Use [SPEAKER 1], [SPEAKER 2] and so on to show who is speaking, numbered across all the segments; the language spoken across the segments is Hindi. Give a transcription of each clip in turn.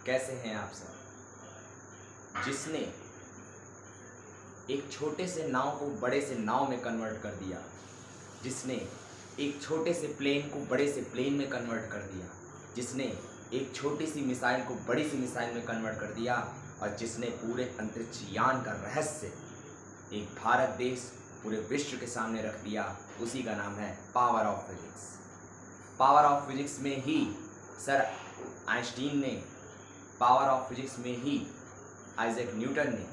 [SPEAKER 1] कैसे हैं आप सब। जिसने एक छोटे से नाव को बड़े से नाव में कन्वर्ट कर दिया, जिसने एक छोटे से प्लेन को बड़े से प्लेन में कन्वर्ट कर दिया, जिसने एक छोटी सी मिसाइल को बड़ी सी मिसाइल में कन्वर्ट कर दिया, और जिसने पूरे अंतरिक्ष यान का रहस्य एक भारत देश पूरे विश्व के सामने रख दिया, उसी का नाम है power of physics. Power of physics में ही सर आइंस्टीन ने, पावर ऑफ फिजिक्स में ही आइजैक न्यूटन ने,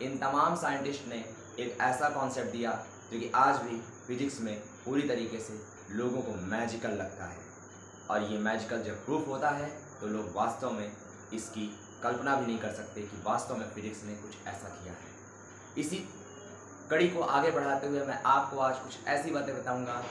[SPEAKER 1] इन तमाम साइंटिस्ट ने एक ऐसा कॉन्सेप्ट दिया जो कि आज भी फिजिक्स में पूरी तरीके से लोगों को मैजिकल लगता है। और ये मैजिकल जब प्रूफ होता है तो लोग वास्तव में इसकी कल्पना भी नहीं कर सकते कि वास्तव में फिजिक्स ने कुछ ऐसा किया है। इसी कड़ी को आगे बढ़ाते हुए मैं आपको आज कुछ ऐसी बातें बताऊंगा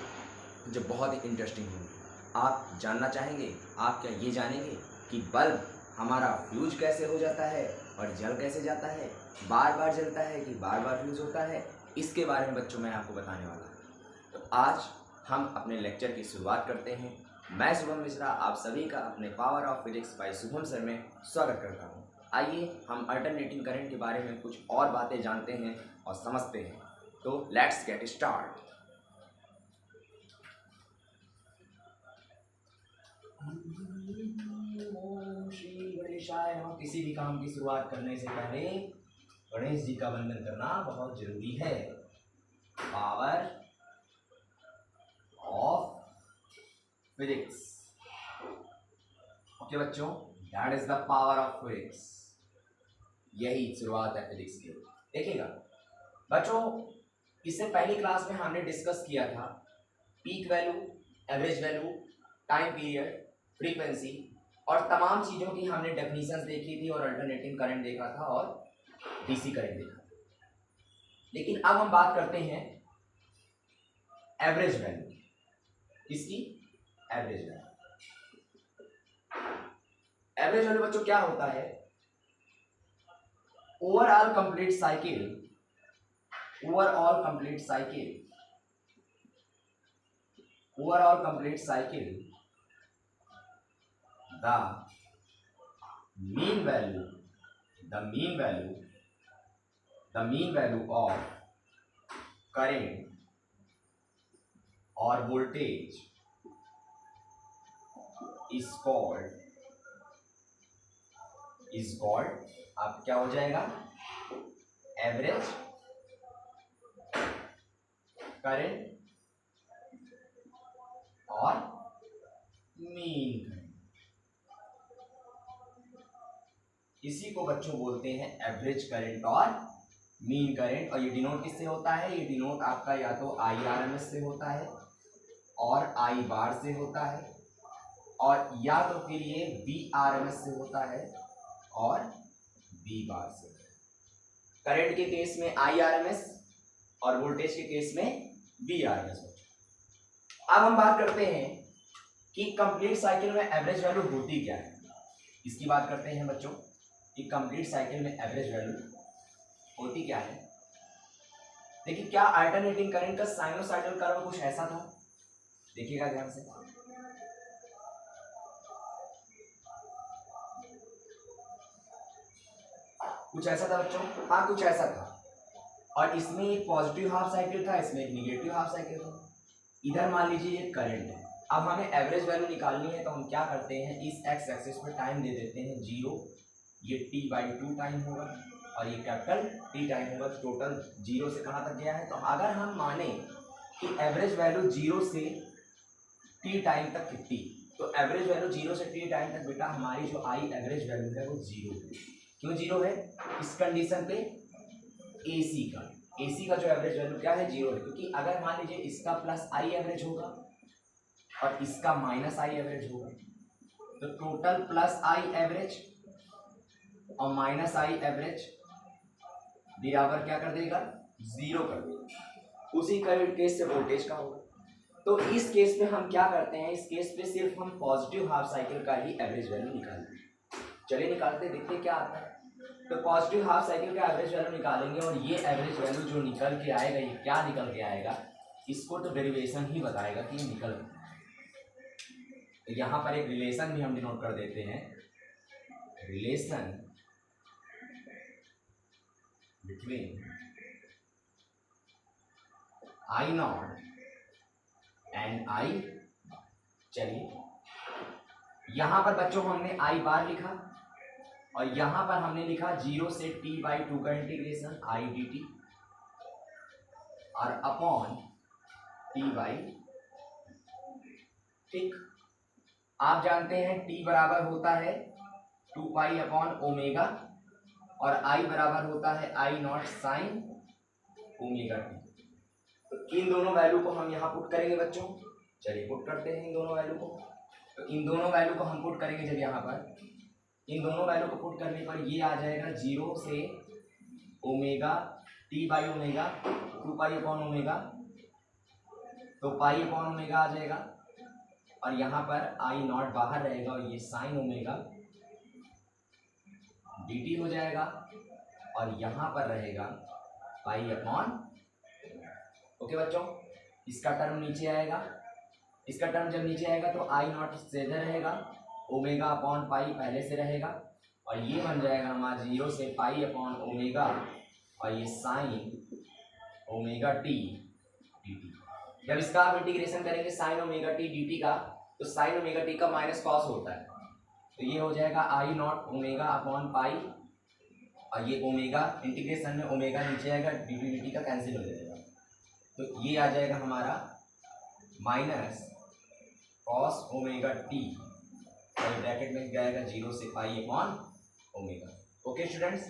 [SPEAKER 1] जो बहुत ही इंटरेस्टिंग होंगी। आप जानना चाहेंगे, आप क्या ये जानेंगे कि बल्ब हमारा फ्यूज कैसे हो जाता है और जल कैसे जाता है, बार बार जलता है कि बार बार फ्यूज होता है, इसके बारे में बच्चों मैं आपको बताने वाला हूँ। तो आज हम अपने लेक्चर की शुरुआत करते हैं। मैं शुभम मिश्रा आप सभी का अपने power of physics bye Shubham sir में स्वागत करता हूँ। आइए हम अल्टरनेटिंग करंट के बारे में कुछ और बातें जानते हैं और समझते हैं। तो लेट्स गेट स्टार्ट। श्री गणेशाय नमः। किसी भी काम की शुरुआत करने से पहले गणेश जी का वंदन करना बहुत जरूरी है। Power of physics. ओके बच्चों, that is the power of physics. यही शुरुआत है फिजिक्स की। देखिएगा बच्चों, इससे पहली क्लास में हमने डिस्कस किया था peak value, average value, time period, frequency और तमाम चीज़ों की हमने डेफिनेशंस देखी थी और अल्टरनेटिंग करंट देखा था और डीसी करंट देखा। लेकिन अब हम बात करते हैं एवरेज वैल्यू। किसकी? Average value. एवरेज वैल्यू बच्चों क्या होता है? Overall complete cycle, overall complete cycle, overall complete cycle, the mean value of current or voltage is called आप क्या हो जाएगा? एवरेज करंट और मीन करंट। इसी को बच्चों बोलते हैं एवरेज करंट और मीन करंट। और ये डिनोट किससे होता है? ये डिनोट आपका या तो IRMS से होता है और I बार से होता है, और या तो फिर ये VRMS से होता है और V बार से। करंट के केस में IRMS और वोल्टेज के केस में VRMS। अब हम बात करते हैं कि कंप्लीट साइकिल में एवरेज वैल्यू होती क्या है। इसकी बात करते हैं बच्चों कि कंप्लीट साइकिल में एवरेज वैल्यू होती क्या है। देखिए, क्या अल्टरनेटिंग करंट का साइनोसॉइडल कर्व कुछ ऐसा था? देखिएगा ध्यान से। कुछ ऐसा था बच्चों? हाँ, कुछ ऐसा था। और इसमें एक पॉजिटिव हाफ साइकिल था, इसमें एक निगेटिव हाफ साइकिल था। इधर मान लीजिए ये करंट है। अब हमें एवरेज वैल्यू निकालनी है तो हम क्या करते हैं, इस एक्स एक्सिस पे टाइम दे देते हैं 0, ये t/2 टाइम होगा और ये कैपिटल T टाइम होगा। टोटल 0 से कहाँ तक गया है? तो अगर हम माने कि एवरेज वैल्यू 0 से t टाइम तक कितनी, तो एवरेज वैल्यू 0 से t टाइम तक बेटा हमारी जो आई एवरेज वैल्यू है वो 0 है। क्यों 0 है? इस कंडीशन पे AC का जो एवरेज वैल्यू क्या है? 0 है। क्योंकि अगर मान लीजिए इसका प्लस आई एवरेज होगा और इसका माइनस आई एवरेज होगा, तो टोटल प्लस आई एवरेज और माइनस आई एवरेज बराबर क्या कर देगा? 0 कर देगा। उसी केस से वोल्टेज का होगा। तो इस केस में हम क्या करते हैं, इस केस पे सिर्फ हम पॉजिटिव हाफ साइकिल का ही एवरेज वैल्यू निकालते हैं। चलिए निकालते देखते क्या आता है। तो पॉजिटिव हाफ साइकिल का एवरेज वैल्यू निकालेंगे और ये एवरेज वैल्यू जो निकल के आएगा, ये क्या निकल के आएगा, इसको तो डेरिवेशन ही बताएगा कि ये निकल के। यहाँ पर एक रिलेशन भी हम डिनोट कर देते हैं relation between I not and I. चलिए यहां पर बच्चों हमने आई बार लिखा और यहां पर हमने लिखा 0 से t/2 का इंटीग्रेशन आई डी टी और अपॉन t/। ठीक, आप जानते हैं t बराबर होता है 2π/ओमेगा और I बराबर होता है I naught sine omega t. तो इन दोनों वैल्यू को हम यहाँ पुट करेंगे बच्चों। चलिए पुट करते हैं इन दोनों वैल्यू को। तो इन दोनों वैल्यू को हम पुट करेंगे जब यहाँ पर, इन दोनों वैल्यू को पुट करने पर ये आ जाएगा 0 से ओमेगा t/ओमेगा 2π/ओमेगा, तो π/ओमेगा आ जाएगा और यहाँ पर I नॉट बाहर रहेगा और ये साइन ओमेगा dt हो जाएगा और यहाँ पर रहेगा π/। ओके बच्चों, इसका टर्म नीचे आएगा, इसका टर्म जब नीचे आएगा तो I नॉट से इधर रहेगा, ओमेगा अपॉन पाई पहले से रहेगा और ये बन जाएगा हमारा 0 से π/ओमेगा और ये sign omega T D T. जब इसका आप इंटीग्रेशन करेंगे sign omega T D T का, तो साइन ओमेगा टी का माइनस कॉस होता है, तो ये हो जाएगा आई नॉट ओमेगा अपॉन पाई और ये ओमेगा इंटीग्रेशन में ओमेगा नीचे आएगा, डी टी डी टी का कैंसिल हो जाएगा, तो ये आ जाएगा हमारा माइनस कॉस ओमेगा टी और ब्रैकेट में जाएगा 0 से π/ओमेगा। ओके स्टूडेंट्स,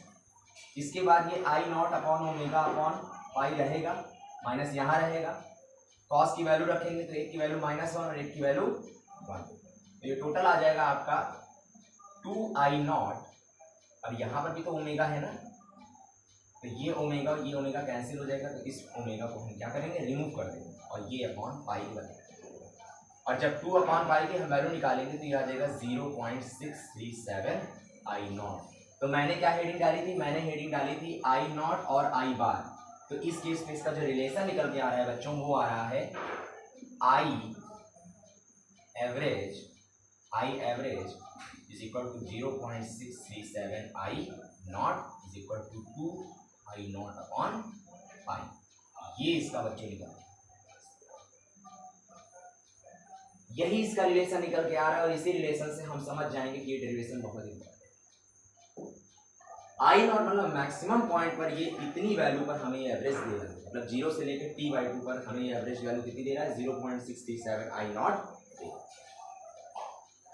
[SPEAKER 1] इसके बाद ये I naught upon omega upon pi रहेगा, माइनस यहाँ रहेगा, कॉस की वैल्यू रखेंगे तो एक की वैल्यू -1 और एक की वैल्यू 1, तो ये टोटल आ जाएगा आपका 2i नॉट और यहाँ पर भी तो ओमेगा है ना, तो ये ओमेगा कैंसिल हो जाएगा, तो इस ओमेगा को हम क्या करेंगे, रिमूव कर देंगे और ये अपॉन पाई बनेगा और जब 2/पाई की हम वैल्यू निकालेंगे तो ये आ जाएगा 0.637 आई नॉट। तो मैंने क्या हेडिंग डाली थी, मैंने हेडिंग डाली थी आई नॉट और आई बार। तो इस केस में इसका जो रिलेशन निकल के आ रहा है बच्चों वो आ रहा है I average is equal to 0.637 I naught is equal to 2 I naught upon pi. ये इसका बच्चों निकल, यही इसका रिलेशन निकल के आ रहा है और इसी रिलेशन से हम समझ जाएंगे कि ये डेरिवेशन बहुत इंपॉर्टेंट है। आई नॉट मतलब मैक्सिमम पॉइंट पर ये इतनी वैल्यू पर हमें ये एवरेज दे रहा है, मतलब 0 से लेकर t/2 पर हमें ये एवरेज वैल्यू कितनी दे रहा है, 0.637 आई नॉट।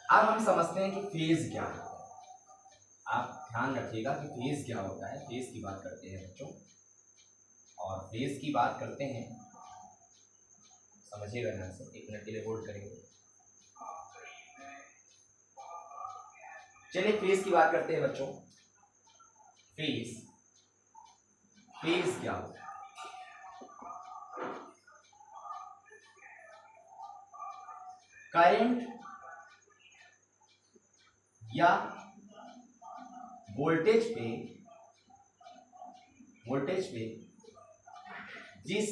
[SPEAKER 1] अब हम समझते हैं कि फेज क्या होता है। आप ध्यान रखिएगा कि फेज क्या होता है, फेज की बात करते हैं बच्चों, और फेज की बात करते हैं, समझिएगा ध्यान से, 1 मिनट के लिए होल्ड करेंगे। चलिए फेज की बात करते हैं बच्चों। फेज क्या होता है, करंट या वोल्टेज पे जिस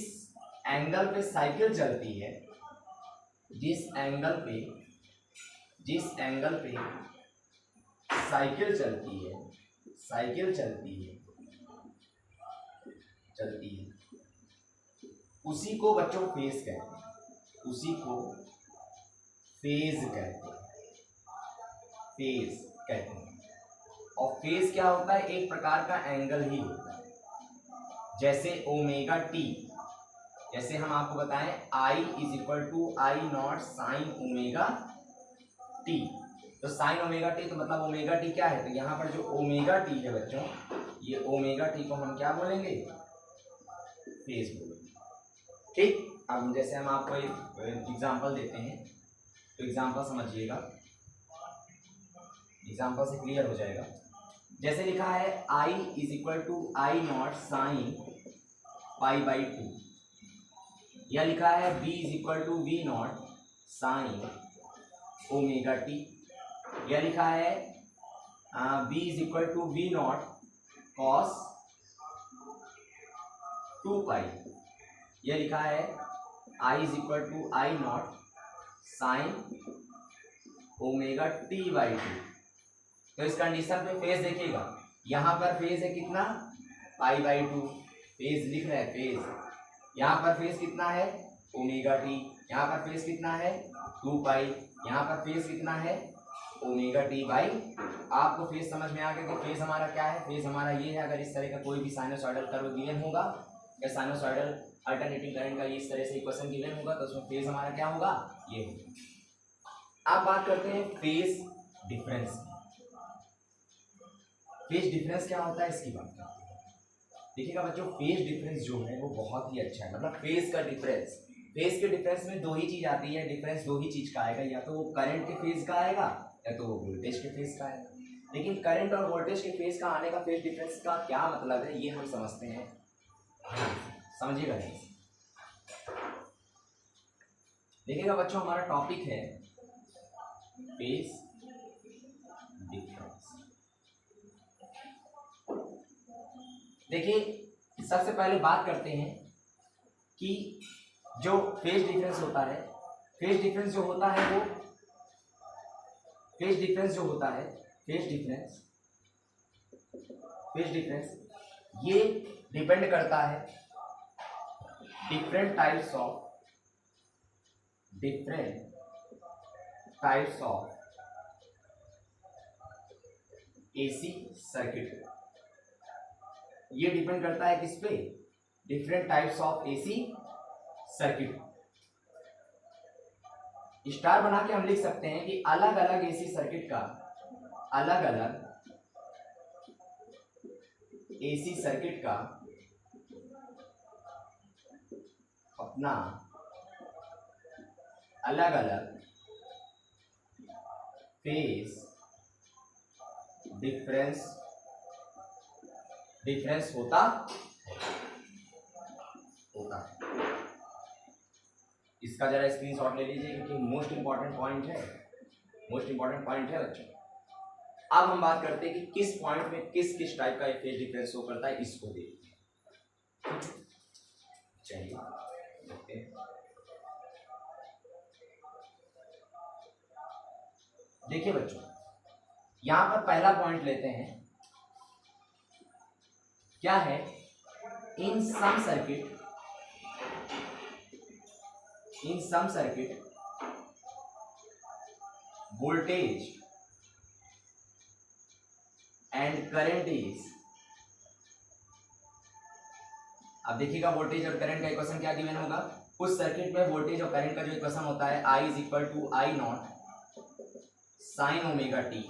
[SPEAKER 1] एंगल पे साइकिल चलती है, जिस एंगल पे साइकिल चलती है उसी को बच्चों फेज कहते हैं, उसी को फेज कहते हैं। और फेज क्या होता है, एक प्रकार का एंगल ही होता है, जैसे ओमेगा टी, जैसे हम आपको बताएं I is equal to I naught sine omega t. तो साइन ओमेगा टी तो मतलब ओमेगा टी क्या है, तो यहाँ पर जो ओमेगा टी है बच्चों, ये ओमेगा टी को हम क्या बोलेंगे, फेज बोलेंगे। ठीक, अब जैसे हम आपको एक एग्जांपल देते हैं, तो एग्जांपल समझिएगा, एग्जांपल से क्लियर हो जाएगा। जैसे लिखा है I is equal to I naught sine π/2, या लिखा है V is equal to V naught sine omega T, या लिखा है V is equal to V naught cos 2π, यह लिखा है I is equal to I naught sine omega t/2। तो इस कंडीशन पे फेज देखिएगा, यहाँ पर फेज है कितना π/2, फेज लिख रहे हैं फेज। यहाँ पर फेज कितना है ओमेगा टी, यहाँ पर फेज कितना है 2π, यहाँ पर फेज कितना है ओमेगा टी बाई। आपको फेज समझ में आ गया कि फेज हमारा क्या है, फेज हमारा ये है। अगर इस तरह का कोई भी साइनोसॉइडल कर्व गिवन होगा या साइनोसॉइडल अल्टरनेटिंग करंट का ये इस तरह से इक्वेशन गिवन होगा तो उसमें फेज हमारा क्या होगा, ये होगा। अब बात करते हैं फेज डिफरेंस की। फेज डिफरेंस क्या होता है इसकी बात करते हैं। देखिएगा बच्चों, फेज डिफरेंस जो है वो बहुत ही अच्छा है। मतलब फेज का डिफरेंस, फेज के डिफरेंस में दो ही चीज आती है, डिफरेंस दो ही चीज का आएगा, या तो वो करंट के फेज का आएगा या तो वो वोल्टेज के फेज का आएगा। लेकिन करंट और वोल्टेज के फेज का आने का फेज डिफरेंस का क्या मतलब है ये हम समझते हैं, समझिएगा। देखिएगा बच्चों, हमारा टॉपिक है फेज डिफरेंस। देखिए, सबसे पहले बात करते हैं कि जो फेज डिफरेंस होता है, फेज डिफरेंस जो होता है वो फेज डिफरेंस ये डिपेंड करता है different types of AC circuit. ये डिपेंड करता है किस पे, different types of AC circuit. Star बना के हम लिख सकते हैं कि अलग अलग एसी सर्किट का, अलग अलग एसी सर्किट का अपना अलग अलग फेज डिफरेंस होता इसका जरा स्क्रीनशॉट ले लीजिए क्योंकि मोस्ट इंपॉर्टेंट पॉइंट है बच्चों। अब हम बात करते हैं कि किस पॉइंट में किस किस टाइप का फेज डिफरेंस शो करता है, इसको देखिए। चलिए ओके, देखिए बच्चों, यहां पर पहला पॉइंट लेते हैं, क्या है, इन सम circuit voltage and current is, अब देखिएगा वोल्टेज और करंट का इक्वेशन क्या गिवन होगा। उस सर्किट में वोल्टेज और करंट का जो इक्वेशन होता है I is equal to I naught sine omega t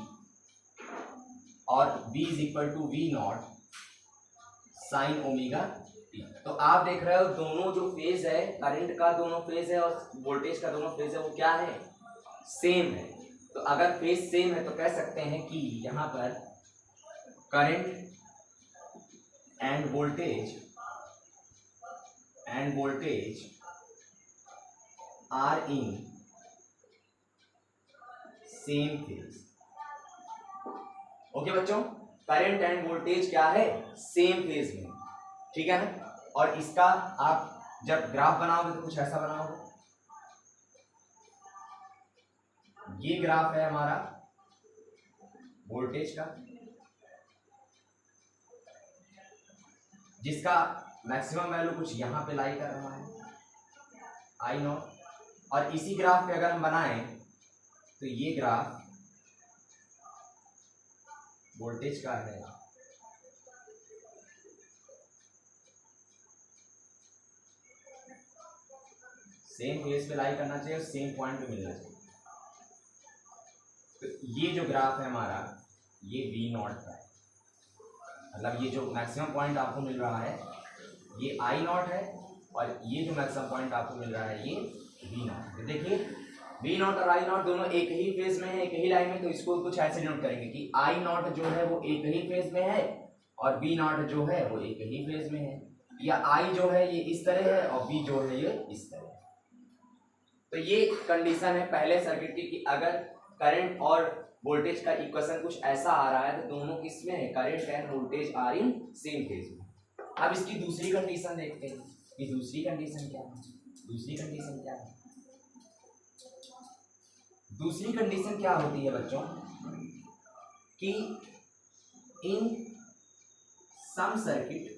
[SPEAKER 1] और V is equal to V naught sine omega t. तो आप देख रहे हो दोनों जो फेज है, करंट का दोनों फेज है और वोल्टेज का दोनों फेज है, वो क्या है, सेम है। तो अगर फेज सेम है तो कह सकते हैं कि यहां पर current and voltage are in same phase. Okay बच्चों, करंट एंड वोल्टेज क्या है, सेम फेज में, ठीक है ना। और इसका आप जब ग्राफ बनाओगे तो कुछ ऐसा बनाओगे, ये ग्राफ है हमारा वोल्टेज का, जिसका मैक्सिमम वैल्यू कुछ यहां पे लाई कर रहा है आई नॉट, और इसी ग्राफ पे अगर हम बनाएं तो ये ग्राफ वोल्टेज का है, सेम फेज पे लाई करना चाहिए और सेम पॉइंट पे मिलना चाहिए। तो ये जो ग्राफ है हमारा, ये V नॉट का है, मतलब ये जो मैक्सिमम पॉइंट आपको मिल रहा है ये I नॉट है, और ये जो मैक्सिमम पॉइंट आपको मिल रहा है ये V नॉट। तो देखिए V नॉट और I नॉट दोनों एक ही फेज में है, एक ही लाइन में। तो इसको कुछ ऐसे नोट करेंगे कि I नॉट जो है वो एक ही फेज में है और V नॉट जो है वो एक ही फेज में है, या I जो है ये इस तरह है और V जो है ये इस तरह है। तो ये कंडीशन है पहले सर्किट की कि अगर करंट और वोल्टेज का इक्वेशन कुछ ऐसा आ रहा है तो दोनों किस में है, current and voltage are in same phase में। अब इसकी दूसरी कंडीशन देखते हैं कि दूसरी कंडीशन क्या है। दूसरी कंडीशन क्या होती है बच्चों, कि इन सम circuit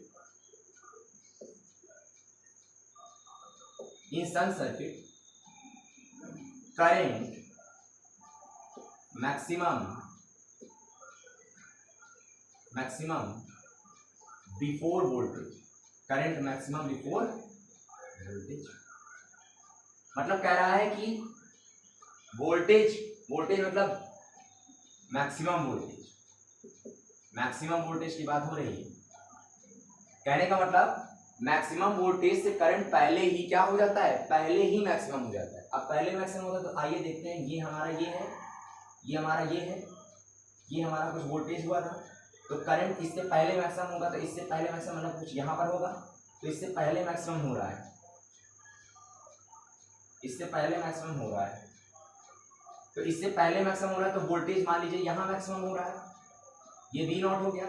[SPEAKER 1] current maximum before voltage, current maximum before voltage। मतलब कह रहा है कि वोल्टेज मतलब मैक्सिमम वोल्टेज की बात हो रही है। कहने का मतलब मैक्सिमम वोल्टेज से करंट पहले ही क्या हो जाता है, पहले ही मैक्सिमम हो जाता है। अब पहले मैक्सिमम होता है तो आइए देखते हैं, ये हमारा ये है, ये हमारा ये है, ये हमारा कुछ वोल्टेज हुआ था, तो करंट इससे पहले मैक्सिमम होगा, तो इससे पहले मैक्सिमम मतलब कुछ यहाँ पर होगा, तो इससे पहले मैक्सिमम हो रहा है, इससे पहले मैक्सिमम हो रहा है, तो इससे पहले मैक्सिमम हो रहा है, तो वोल्टेज मान लीजिए यहाँ मैक्सिमम हो रहा है, ये V नॉट हो गया,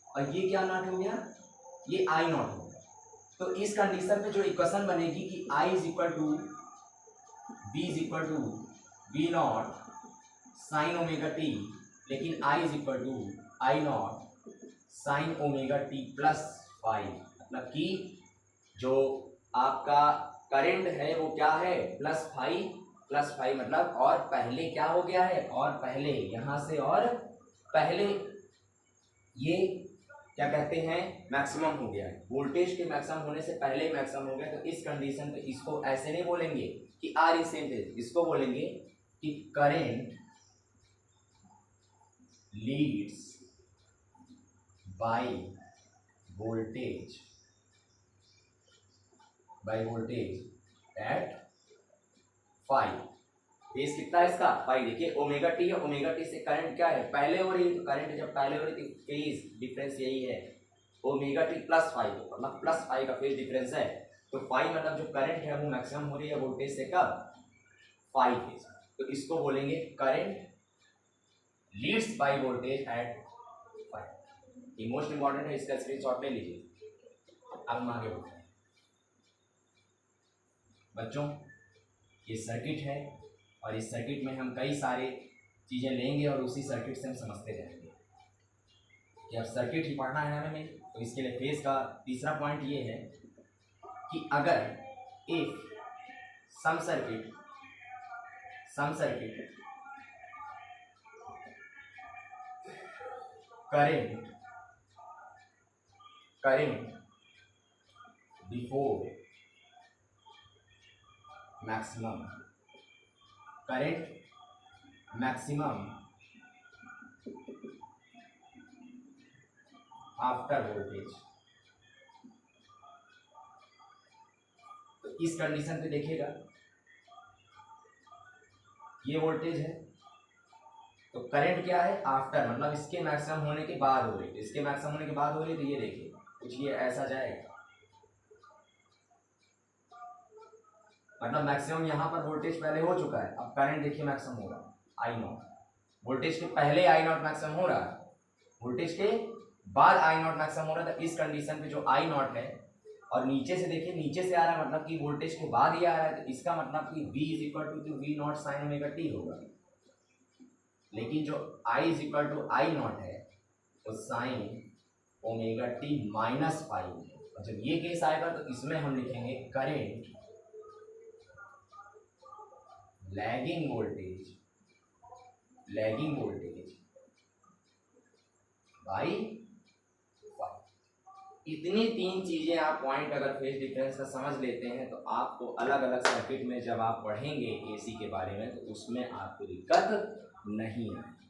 [SPEAKER 1] और ये क्या नॉट हो गया, ये I नॉट हो गया। तो इस कंडीशन पे जो इक्वेशन बनेगी कि I is equal to V naught sine omega t, लेकिन I is equal to I naught sine omega t plus five. मतलब कि जो आपका करंट है वो क्या है, प्लस फाइव मतलब और पहले क्या हो गया है, और पहले यहाँ से और पहले ये क्या कहते हैं, मैक्सिमम हो गया है, वोल्टेज के मैक्सिमम होने से पहले ही मैक्सिमम हो गया। तो इस कंडीशन पे इसको ऐसे नहीं बोलेंगे कि आर इज सेम, इसको बोलेंगे कि current leads by voltage at five. Phase कितना है इसका, फाइव। देखिए ओमेगा टी है, ओमेगा टी से करंट क्या है, पहले हो रही है, तो करंट जब पहले हो रही थी, फेज डिफरेंस यही है, ओमेगा टी प्लस फाइव, मतलब प्लस फाइव का फेज डिफरेंस है। तो फाइव मतलब जो करंट है वो मैक्सिमम हो रही है वोल्टेज से कब, फाइव फेज। तो इसको बोलेंगे current leads by voltage at five. ये मोस्ट इंपॉर्टेंट है, इसका स्क्रीनशॉट ले लीजिए। अब हम आगे बढ़ते हैं बच्चों, ये सर्किट है और इस सर्किट में हम कई सारे चीज़ें लेंगे और उसी सर्किट से हम समझते जाएंगे कि अब सर्किट ही पढ़ना है हमें। तो इसके लिए फेज का तीसरा पॉइंट ये है कि अगर if some circuit current before maximum after voltage. तो इस कंडीशन पे देखिएगा ये वोल्टेज है, तो करंट क्या है, आफ्टर मतलब इसके मैक्सिमम होने के बाद हो रही है, इसके मैक्सिमम होने के बाद हो रही है। तो ये देखिए कुछ ये ऐसा जाएगा, मतलब मैक्सिमम यहाँ पर वोल्टेज पहले हो चुका है, अब करंट देखिए मैक्सिमम हो रहा है आई नॉट। वोल्टेज के पहले आई नॉट मैक्सिमम हो रहा है, वोल्टेज के बाद आई नॉट मैक्सिमम हो रहा है। तो इस कंडीशन पे जो आई नॉट है, और नीचे से देखिए नीचे से आ रहा है, मतलब कि वोल्टेज के बाद ही आ रहा है, तो इसका मतलब कि V is equal to V naught sine omega t होगा। लेकिन जो I is equal to I naught है वो sine omega t minus five है। और जब ये केस आएगा तो इसमें हम लिखेंगे करेंट लैगिंग वोल्टेज बाई 5। इतनी तीन चीजें आप पॉइंट अगर फेज डिफरेंस का समझ लेते हैं तो आपको अलग अलग सर्किट में जब आप पढ़ेंगे एसी के बारे में तो उसमें आपको दिक्कत नहीं आएगी।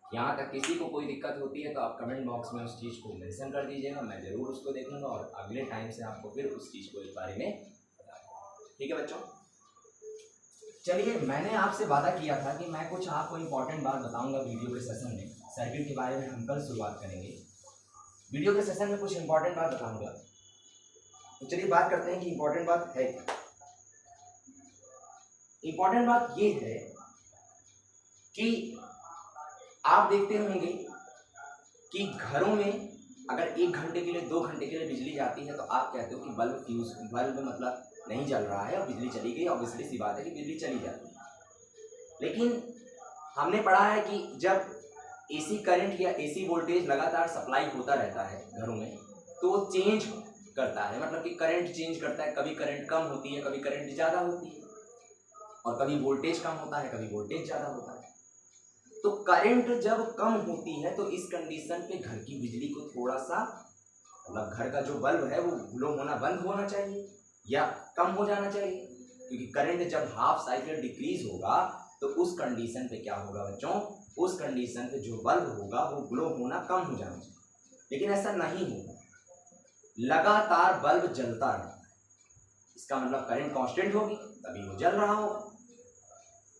[SPEAKER 1] यहाँ तक किसी को कोई दिक्कत होती है तो आप कमेंट बॉक्स में उस चीज़ को मेंशन कर दीजिएगा, मैं ज़रूर उसको देखूंगा और अगले टाइम से आपको फिर उस चीज़ को इस बारे में बताऊंगा। ठीक है बच्चों, चलिए मैंने आपसे वादा किया था कि मैं कुछ आपको इम्पोर्टेंट बात बताऊंगा वीडियो के सेशन में। सर्किट के बारे में हम कल शुरुआत करेंगे, वीडियो के सेशन में कुछ इम्पोर्टेंट बात बताऊंगा। तो चलिए बात करते हैं कि इम्पोर्टेंट बात है क्या। इम्पोर्टेंट बात ये है कि आप देखते होंगे कि घरों में अगर 1 घंटे के लिए 2 घंटे के लिए बिजली जाती है तो आप कहते हो कि बल्ब मतलब नहीं जल रहा है और बिजली चली गई। ऑब्वियसली सी बात है कि बिजली चली जाती है, लेकिन हमने पढ़ा है कि जब एसी करंट या एसी वोल्टेज लगातार सप्लाई होता रहता है घरों में तो वो चेंज करता है, मतलब कि करंट चेंज करता है। कभी करंट कम होती है, कभी करंट ज़्यादा होती है, और कभी वोल्टेज कम होता है, कभी वोल्टेज ज़्यादा होता है। तो करंट जब कम होती है तो इस कंडीशन पे घर की बिजली को थोड़ा सा, मतलब घर का जो बल्ब है वो ग्लो होना बंद होना चाहिए या कम हो जाना चाहिए, क्योंकि करंट जब हाफ साइकिल डिक्रीज होगा तो उस कंडीशन पे क्या होगा बच्चों, उस कंडीशन पे जो बल्ब होगा वो ग्लो होना कम हो जाना चाहिए। लेकिन ऐसा नहीं होगा, लगातार बल्ब जलता रहता है, इसका मतलब करंट कांस्टेंट होगी तभी वो जल रहा होगा।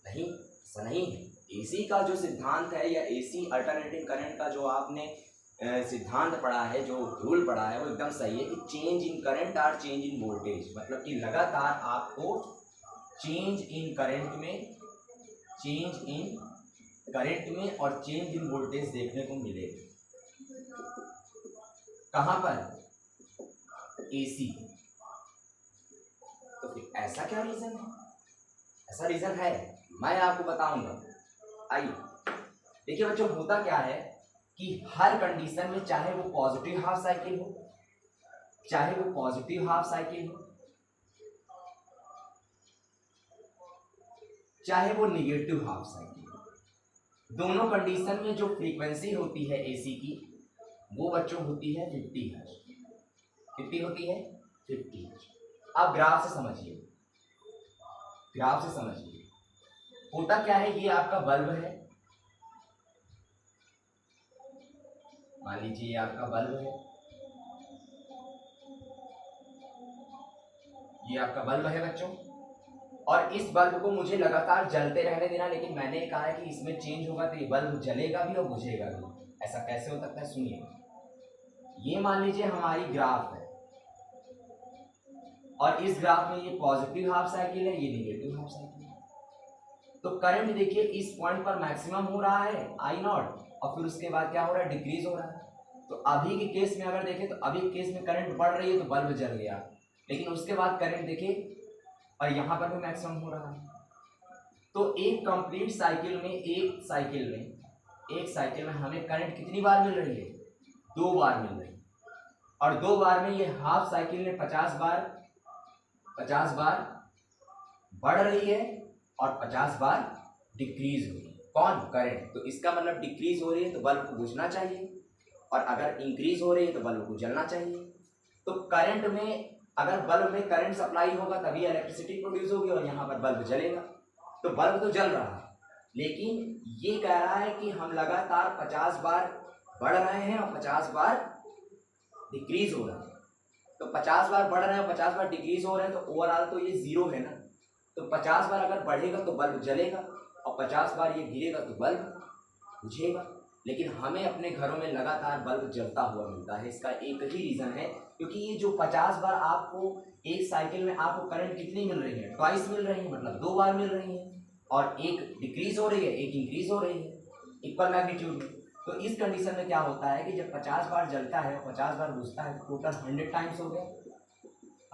[SPEAKER 1] नहीं, ऐसा नहीं है। एसी का जो सिद्धांत है या एसी अल्टरनेटिंग करंट का जो आपने सिद्धांत पढ़ा है, जो रूल पढ़ा है, वो एकदम सही है कि चेंज इन करंट और चेंज इन वोल्टेज, मतलब कि लगातार आपको चेंज इन करंट में, चेंज इन करंट में और चेंज इन वोल्टेज देखने को मिलेगा। कहाँ पर? एसी। तो फिर ऐसा क्या रीजन है? ऐसा रीजन है, मैं आपको बताऊंगा। आइए देखिए बच्चों, होता क्या है कि हर कंडीशन में, चाहे वो पॉजिटिव हाफ साइकिल हो, चाहे वो पॉजिटिव हाफ साइकिल हो, चाहे वो निगेटिव हाफ साइकिल हो, दोनों कंडीशन में जो फ्रीक्वेंसी होती है एसी की वो बच्चों होती है 50 हर्ट्ज। कितनी होती है? 50 हर्ट्ज। अब ग्राफ से समझिए, ग्राफ से समझिए होता क्या है। ये आपका बल्ब है, मान लीजिए ये आपका बल्ब है, ये आपका बल्ब है बच्चों, और इस बल्ब को मुझे लगातार जलते रहने देना, लेकिन मैंने कहा है कि इसमें चेंज होगा तो ये बल्ब जलेगा भी और बुझेगा भी। ऐसा कैसे हो सकता है? सुनिए, ये मान लीजिए हमारी ग्राफ है, और इस ग्राफ में ये पॉजिटिव हाफ साइकिल है, ये निगेटिव हाफ साइकिल है। तो करंट देखिए इस पॉइंट पर मैक्सिमम हो रहा है आई नॉट, और फिर उसके बाद क्या हो रहा है? डिक्रीज हो रहा है। तो अभी के केस में अगर देखें तो अभी के केस में करंट बढ़ रही है तो बल्ब जल गया, लेकिन उसके बाद करंट देखिए और यहाँ पर भी मैक्सिमम हो रहा है। तो एक कंप्लीट साइकिल में, एक साइकिल में हमें करंट कितनी बार मिल रही है? 2 बार मिल रही है, और 2 बार में ये हाफ साइकिल में 50 बार बढ़ रही है और 50 बार डिक्रीज हो रही है। कौन? करंट। तो इसका मतलब डिक्रीज हो रही है तो बल्ब को बुझना चाहिए, और अगर इंक्रीज हो रही है तो बल्ब को जलना चाहिए। तो करंट में, अगर बल्ब में करंट सप्लाई होगा तभी इलेक्ट्रिसिटी प्रोड्यूस होगी और यहाँ पर बल्ब जलेगा। तो बल्ब तो जल रहा है, लेकिन ये कह रहा है कि हम लगातार 50 बार बढ़ रहे हैं और 50 बार डिक्रीज हो रहे हैं। तो 50 बार बढ़ रहे हैं और 50 बार डिक्रीज हो रहे हैं, तो ओवरऑल तो ये जीरो है ना। तो 50 बार अगर बढ़ेगा तो बल्ब जलेगा, और 50 बार ये गिरेगा तो बल्ब बुझेगा। लेकिन हमें अपने घरों में लगातार बल्ब जलता हुआ मिलता है। इसका एक ही रीज़न है, क्योंकि ये जो 50 बार आपको एक साइकिल में आपको करंट कितनी मिल रही है? ट्वाइस मिल रही है, मतलब 2 बार मिल रही है, और एक डिक्रीज हो रही है, एक इंक्रीज हो रही है, इक्वल मैग्नीट्यूड में। तो इस कंडीशन में क्या होता है कि जब 50 बार जलता है और 50 बार बुझता है तो टोटल 100 टाइम्स हो गया,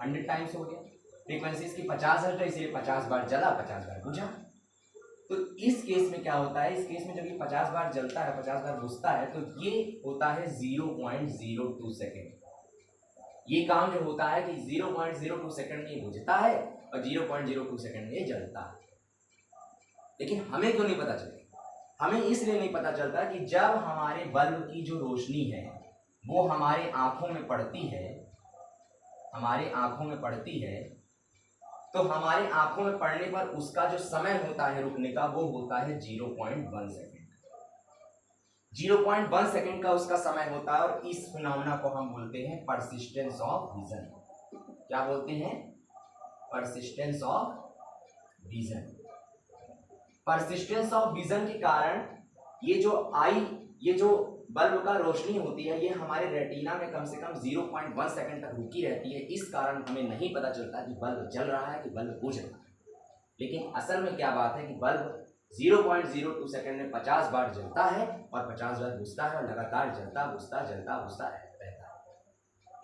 [SPEAKER 1] 100 टाइम्स हो गया। फ्रीक्वेंसी इसकी 50 हर्ट्ज है, इसलिए 50 बार जला, 50 बार बुझा। तो इस केस में क्या होता है? इस केस में जब ये 50 बार जलता है, 50 बार बुझता है, तो ये होता है 0.02 सेकेंड। ये काम जो होता है कि 0.02 सेकेंड में ये बुझता है और 0.02 सेकेंड में ये जलता है। लेकिन हमें क्यों नहीं पता चलता? हमें इसलिए नहीं पता चलता कि जब हमारे बल्ब की जो रोशनी है वो हमारे आंखों में पड़ती है, हमारे आंखों में पड़ती है, तो हमारे आंखों में पड़ने पर उसका जो समय होता है रुकने का वो होता है 0.1 सेकेंड। 0.1 सेकेंड का उसका समय होता है, और इस फिनोमेना को हम बोलते हैं परसिस्टेंस ऑफ विजन। क्या बोलते हैं? Persistence of vision. Persistence of vision के कारण ये जो बल्ब का रोशनी होती है ये हमारे रेटिना में कम से कम 0.1 सेकेंड तक रुकी रहती है। इस कारण हमें नहीं पता चलता कि बल्ब जल रहा है कि बल्ब बुझ रहा है। लेकिन असल में क्या बात है कि बल्ब 0.02 सेकेंड में 50 बार जलता है और 50 बार बुझता है, और लगातार जलता बुझता रहता है।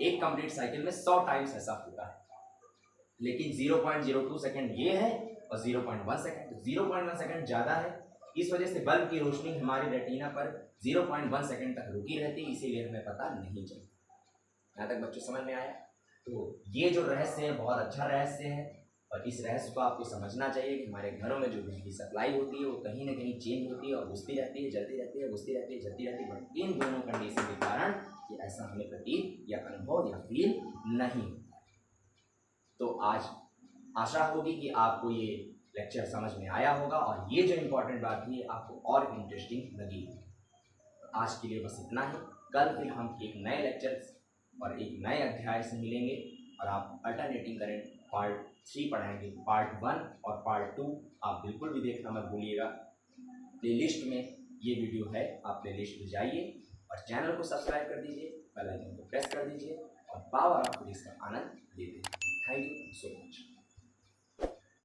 [SPEAKER 1] एक कंप्लीट साइकिल में 100 टाइम्स ऐसा होता है। लेकिन 0.02 सेकेंड ये है और 0.1 सेकेंड, तो 0.1 सेकेंड ज़्यादा है, इस वजह से बल्ब की रोशनी हमारे रेटिना पर 0.1 सेकंड तक रुकी रहती, इसीलिए हमें पता नहीं चलता। यहाँ तक बच्चों समझ में आया? तो ये जो रहस्य है बहुत अच्छा रहस्य है, और इस रहस्य को आपको समझना चाहिए कि हमारे घरों में जो बिजली सप्लाई होती है वो कहीं ना कहीं चेंज होती है और घुसती रहती है, जलती रहती है, घुसती रहती है, जलती रहती है, बट इन दोनों कंडीशन के कारण कि ऐसा हमें प्रतीत या अनुभव या फील नहीं। तो आज आशा होगी कि आपको ये लेक्चर समझ में आया होगा और ये जो इम्पोर्टेंट बात थी आपको और इंटरेस्टिंग लगी। तो आज के लिए बस इतना ही। कल फिर हम एक नए लेक्चर और एक नए अध्याय से मिलेंगे और आप अल्टरनेटिंग करंट पार्ट 3 पढ़ाएंगे। पार्ट 1 और पार्ट 2 आप बिल्कुल भी देखना मत भूलिएगा। प्लेलिस्ट में ये वीडियो है, आप प्लेलिस्ट में जाइए और चैनल को सब्सक्राइब कर दीजिए, बेल आइकन को प्रेस कर दीजिए और पावर ऑफ फिजिक्स का आनंद लीजिए। Thank you so much.